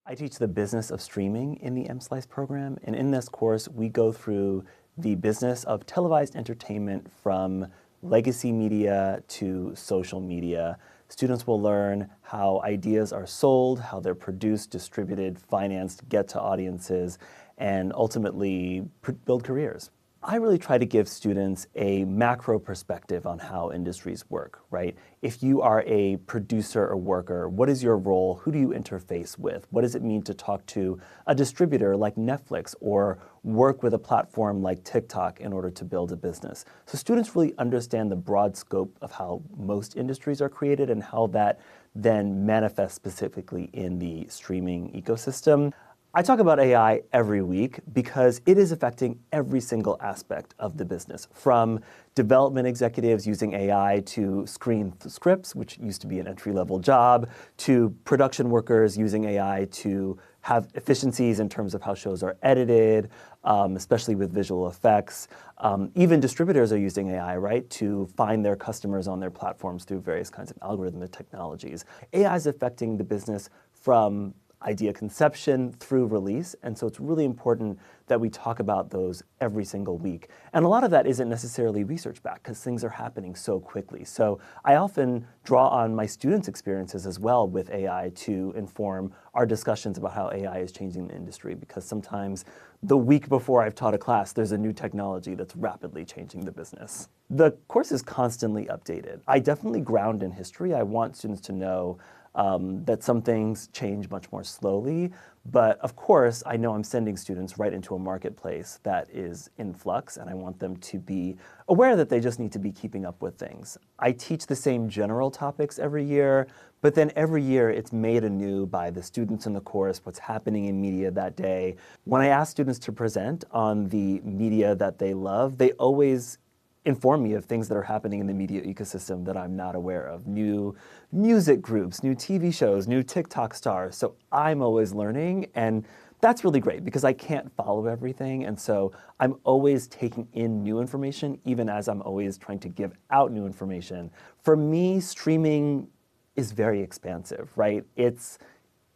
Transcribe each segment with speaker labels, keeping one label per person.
Speaker 1: I teach the business of streaming in the MSLCE program, and in this course, we go through the business of televised entertainment from legacy media to social media. Students will learn how ideas are sold, how they're produced, distributed, financed, get to audiences, and ultimately build careers. I really try to give students a macro perspective on how industries work, right? If you are a producer or worker, what is your role? Who do you interface with? What does it mean to talk to a distributor like Netflix or work with a platform like TikTok in order to build a business? So students really understand the broad scope of how most industries are created and how that then manifests specifically in the streaming ecosystem. I talk about AI every week because it is affecting every single aspect of the business, from development executives using AI to screen scripts, which used to be an entry-level job, to production workers using AI to have efficiencies in terms of how shows are edited, especially with visual effects. Even distributors are using AI, right, to find their customers on their platforms through various kinds of algorithmic technologies. AI is affecting the business from idea conception through release, and so it's really important that we talk about those every single week. And a lot of that isn't necessarily research-backed because things are happening so quickly. So I often draw on my students' experiences as well with AI to inform our discussions about how AI is changing the industry, because sometimes the week before I've taught a class, there's a new technology that's rapidly changing the business. The course is constantly updated. I definitely ground in history. I want students to know that some things change much more slowly, but of course I know I'm sending students right into a marketplace that is in flux, and I want them to be aware that they just need to be keeping up with things. I teach the same general topics every year, but then every year it's made anew by the students in the course, what's happening in media that day. When I ask students to present on the media that they love, they always inform me of things that are happening in the media ecosystem that I'm not aware of. New music groups, new TV shows, new TikTok stars. So I'm always learning, and that's really great because I can't follow everything, and so I'm always taking in new information, even as I'm always trying to give out new information. For me, streaming is very expansive, right? It's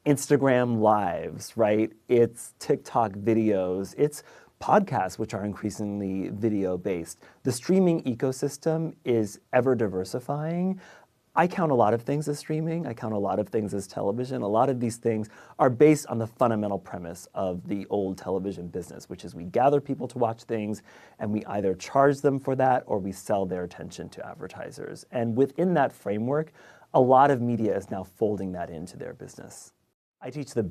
Speaker 1: Instagram lives, right? It's TikTok videos. It's podcasts, which are increasingly video-based. The streaming ecosystem is ever diversifying. I count a lot of things as streaming. I count a lot of things as television. A lot of these things are based on the fundamental premise of the old television business, which is we gather people to watch things, and we either charge them for that or we sell their attention to advertisers. And within that framework, a lot of media is now folding that into their business. I teach the